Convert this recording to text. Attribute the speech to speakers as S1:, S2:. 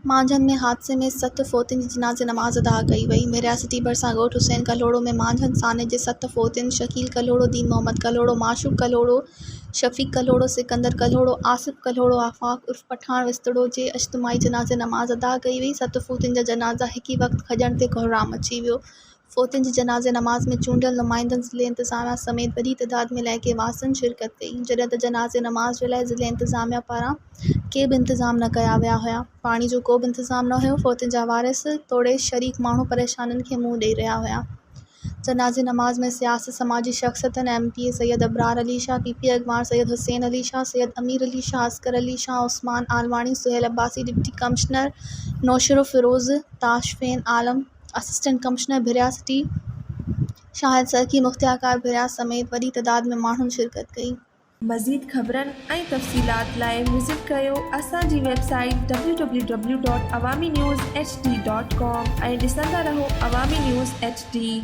S1: मांझंद में हादसे में 7 फ़ौतियुनि जी जनाज़े नमाज़ अदा कई वई। रियासती भरिसां ॻोठ हुसैन कलोड़ो में मांझंद साने जे 7 फ़ौतियुनि शकील कलोड़ो, दीन मोहम्मद कलोड़ो, माशूक कलोड़ो, शफ़ीक कलोड़ो, सिकंदर कलोड़ो, आसिफ कलोड़ो, आफ़ाक उर्फ़ पठान विस्तड़ो जे इज्तिमाई जनाज़े नमाज़ अदा कई वई। 7 फ़ौतियुनि जा जनाज़ा हिक ई वक़्ति खॼण ते कोहराम अची वियो। फ़ौतियुनि जी जनाज़े नमाज़ में चूंडियल नुमाइंदनि ज़िले इंतिज़ामिया समेत वॾी तइदाद में लहके वासियुनि शिरकत कई, जॾहिं त जनाज़े नमाज़ जे लाइ ज़िले इंतिज़ामिया पारां के बि इंतिज़ाम न कया विया हुआ। पाणी जो को बि इंतिज़ाम न हुयो। फ़ौतियुनि जा वारिस तोड़े शरीक माण्हू परेशानियुनि खे मुंहुं ॾेई रहिया हुआ। जनाज़े नमाज़ में सियासी समाजी शख़्सियतुनि MPA सैयद अबरार अली शाह, PP अगवान सैयद हुसैन अली शाह, सैयद अमीर अली शाह, असगर अली शाह, उस्मान आलवाणी, सुहेल अब्बासी, डिप्टी कमिश्नर नौशरो फ़िरोज़, ताशफ़ैन आलम, असिस्टेंट कमिश्नर भिरियासिटी शाहिद सरकी, मुख़्तियार कार भिरियास समेत वॾी तइदाद में माण्हुनि शिरकत कई।
S2: मज़ीद ख़बरनि ऐं तफ़सीलात लाइ विज़िट कयो असांजी वेबसाइट www.awamiNewsHD.com ऐं ॾिसंदा रहो अवामी न्यूज़ HD।